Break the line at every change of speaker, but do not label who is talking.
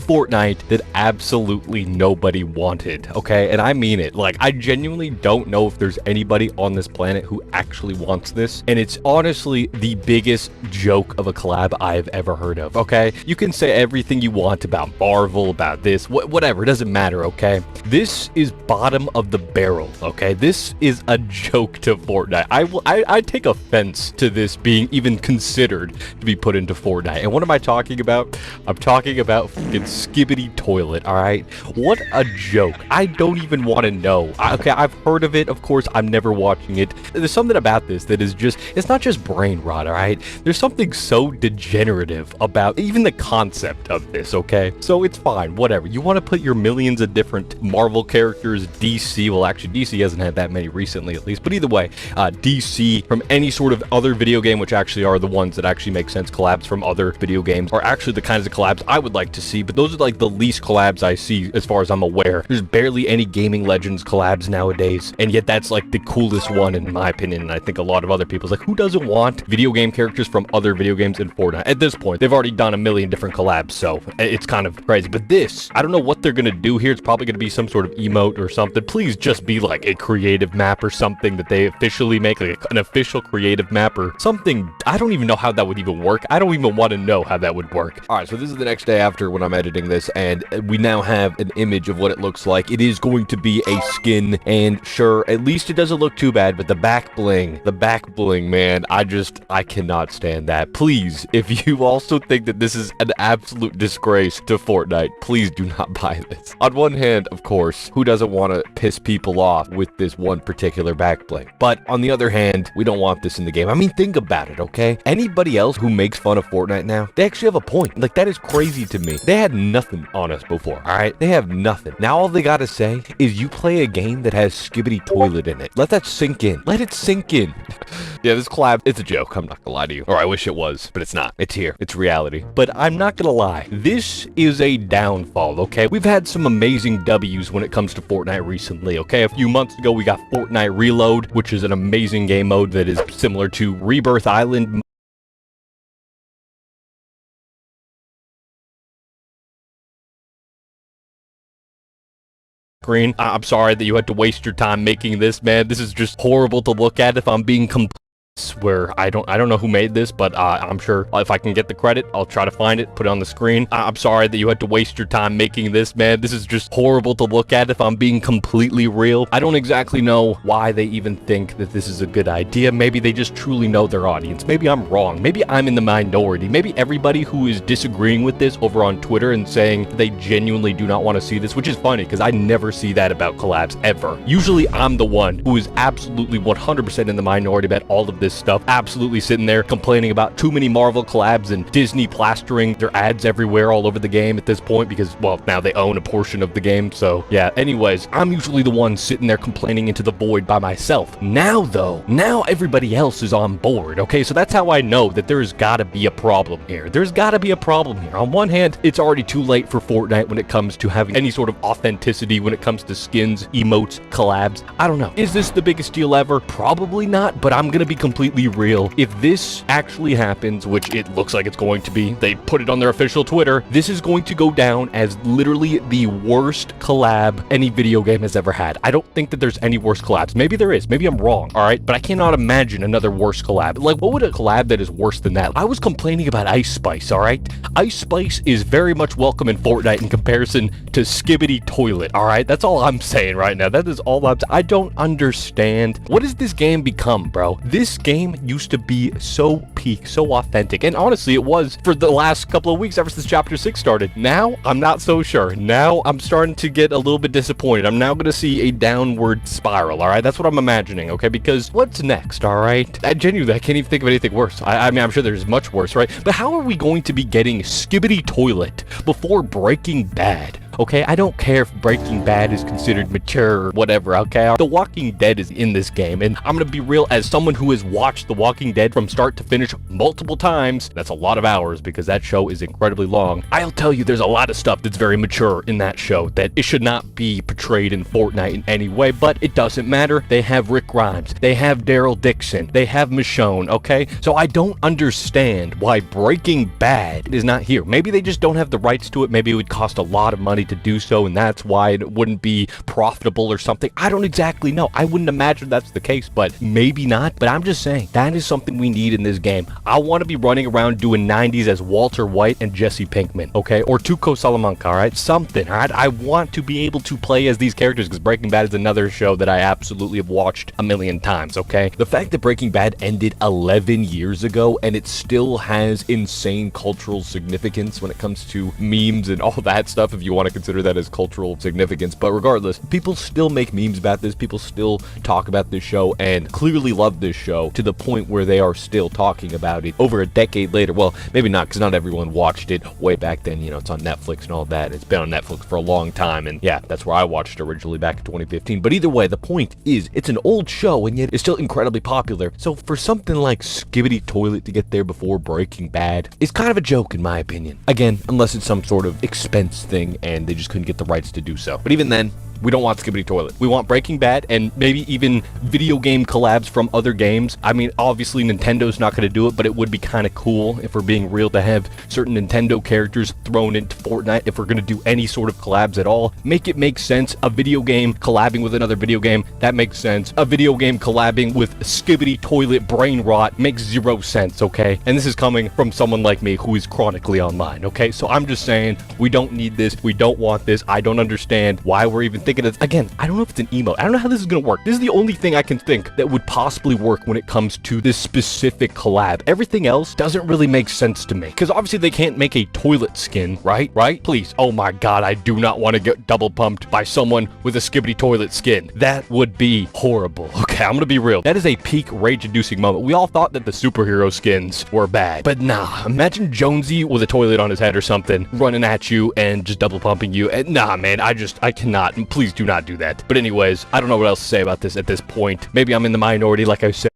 Fortnite that absolutely nobody wanted, okay? And I mean it. Like, I genuinely don't know if there's anybody on this planet who actually wants this, and it's honestly the biggest joke of a collab I've ever heard of, okay? You can say everything you want about Marvel, about this, whatever, it doesn't matter, okay? This is bottom of the barrel, okay? This is a joke to Fortnite. I take offense to this being even considered to be put into Fortnite. And what am I talking about? I'm talking about fucking skibidi toilet, all right? What a joke. I don't even want to know. Okay, I've heard of it, of course. I'm never watching it. There's something about this that is just, it's not just brain rot, all right? There's something so degenerative about even the concept of this, okay? So it's fine, whatever. You want to put your millions of different Marvel characters, DC, well, actually, DC hasn't had that many recently, at least, but either way, DC from any sort of other video game, which actually are the ones that actually make sense, collabs from other video games, are actually the kinds of collabs I would like to see, but those are like the least collabs I see as far as I'm aware. There's barely any Gaming Legends collabs nowadays, and yet that's like the coolest one in my opinion, and I think a lot of other people's like, who doesn't want video game characters from other video games in Fortnite? At this point, they've already done a million different collabs, so it's kind of crazy. But this, I don't know what they're gonna do here. It's probably gonna be some sort of emote or something. Please just be like a creative map or something that they officially make, like an official creative map or something. I don't even know how that would even work. I don't even want to know how that would work. All right, so this is the next day after when I'm editing this, and we now have an image of what it looks like. It is going to be a skin, and sure, at least it doesn't look too bad, but the back bling, man, I cannot stand that. Please, if you also think that this is an absolute disgrace to Fortnite, please do not buy this. On one hand, of course, who doesn't want to piss people off with this one particular back bling? But on the other hand, we don't want this in the game. I mean, think about it, okay? Anybody else who makes fun of Fortnite now, they actually have a point. Like, that is crazy to me. They had nothing on us before, all right? They have nothing. Now all they gotta say is you play a game that has skibidi toilet in it. Let that sink in. Let it sink in. Yeah, this collab, it's a joke. I'm not gonna lie to you. Or I wish it was, but it's not. It's here. It's reality. But I'm not gonna lie. This is a downfall, okay? We've had some amazing W's when it comes to Fortnite recently, okay? A few months ago, we got Fortnite Reload, which is an amazing game mode that is similar to Rebirth Island. I'm sorry that you had to waste your time making this, man. This is just horrible to look at if I'm being completely where I don't know who made this, but I'm sure if I can get the credit, I'll try to find it, put it on the screen. I'm sorry that you had to waste your time making this, man. This is just horrible to look at if I'm being completely real. I don't exactly know why they even think that this is a good idea. Maybe they just truly know their audience. Maybe I'm wrong. Maybe I'm in the minority. Maybe everybody who is disagreeing with this over on Twitter and saying they genuinely do not want to see this, which is funny because I never see that about collabs ever. Usually I'm the one who is absolutely 100% in the minority about all of this stuff, absolutely sitting there complaining about too many Marvel collabs and Disney plastering their ads everywhere all over the game at this point because, well, now they own a portion of the game. So yeah, anyways, I'm usually the one sitting there complaining into the void by myself. Now though, now everybody else is on board, okay? So that's how I know that there's gotta be a problem here. There's gotta be a problem here. On one hand, it's already too late for Fortnite when it comes to having any sort of authenticity when it comes to skins, emotes, collabs. I don't know. Is this the biggest deal ever? Probably not, but I'm gonna be completely real. If this actually happens, which it looks like it's going to be, they put it on their official Twitter, this is going to go down as literally the worst collab any video game has ever had. I don't think that there's any worse collabs. Maybe there is. Maybe I'm wrong, all right? But I cannot imagine another worse collab. Like, what would a collab that is worse than that? I was complaining about Ice Spice, all right? Ice Spice is very much welcome in Fortnite in comparison to skibidi toilet, all right? That's all I'm saying right now. That is all I don't understand. What has this game become, bro? This game used to be so peak, so authentic, and honestly it was for the last couple of weeks ever since chapter 6 started. Now I'm not so sure. Now I'm starting to get a little bit disappointed. I'm now going to see a downward spiral, all right? That's what I'm imagining, okay? Because what's next, all right? I genuinely can't even think of anything worse. I mean, I'm sure there's much worse, right? But how are we going to be getting skibidi toilet before Breaking Bad? okay? I don't care if Breaking Bad is considered mature or whatever, okay? The Walking Dead is in this game, and I'm gonna be real, as someone who has watched The Walking Dead from start to finish multiple times, that's a lot of hours because that show is incredibly long, I'll tell you there's a lot of stuff that's very mature in that show that it should not be portrayed in Fortnite in any way, but it doesn't matter. They have Rick Grimes, they have Daryl Dixon, they have Michonne, okay? So I don't understand why Breaking Bad is not here. Maybe they just don't have the rights to it. Maybe it would cost a lot of money to do so, and that's why it wouldn't be profitable or something. I don't exactly know. I wouldn't imagine that's the case, but maybe not. But I'm just saying, that is something we need in this game. I want to be running around doing 90s as Walter White and Jesse Pinkman, okay? Or Tuco Salamanca, all right? Something, all right? I want to be able to play as these characters because Breaking Bad is another show that I absolutely have watched a million times, okay? The fact that Breaking Bad ended 11 years ago and it still has insane cultural significance when it comes to memes and all that stuff, if you want to consider that as cultural significance. But regardless, people still make memes about this. People still talk about this show and clearly love this show to the point where they are still talking about it over a decade later. Well, maybe not, because not everyone watched it way back then. You know, it's on Netflix and all that. It's been on Netflix for a long time, and yeah, that's where I watched it originally back in 2015. But either way, the point is, it's an old show, and yet it's still incredibly popular. So for something like Skibidi Toilet to get there before Breaking Bad is kind of a joke, in my opinion. Again, unless it's some sort of expense thing, and they just couldn't get the rights to do so. But even then, we don't want Skibidi Toilet. We want Breaking Bad and maybe even video game collabs from other games. I mean, obviously Nintendo's not going to do it, but it would be kind of cool, if we're being real, to have certain Nintendo characters thrown into Fortnite. If we're going to do any sort of collabs at all, make it make sense. A video game collabing with another video game, that makes sense. A video game collabing with Skibidi Toilet Brain Rot makes zero sense, okay? And this is coming from someone like me who is chronically online, okay? So I'm just saying, we don't need this. We don't want this. I don't understand why we're even thinking of, again, I don't know if it's an emote. I don't know how this is gonna work. This is the only thing I can think that would possibly work when it comes to this specific collab. Everything else doesn't really make sense to me, because obviously they can't make a toilet skin, right? Please. Oh my god, I do not want to get double pumped by someone with a Skibidi Toilet skin. That would be horrible. Okay, I'm gonna be real. That is a peak rage-inducing moment. We all thought that the superhero skins were bad, but nah. Imagine Jonesy with a toilet on his head or something running at you and just double pumping you. And nah, man, I cannot. Please do not do that. But anyways, I don't know what else to say about this at this point. Maybe I'm in the minority, like I said.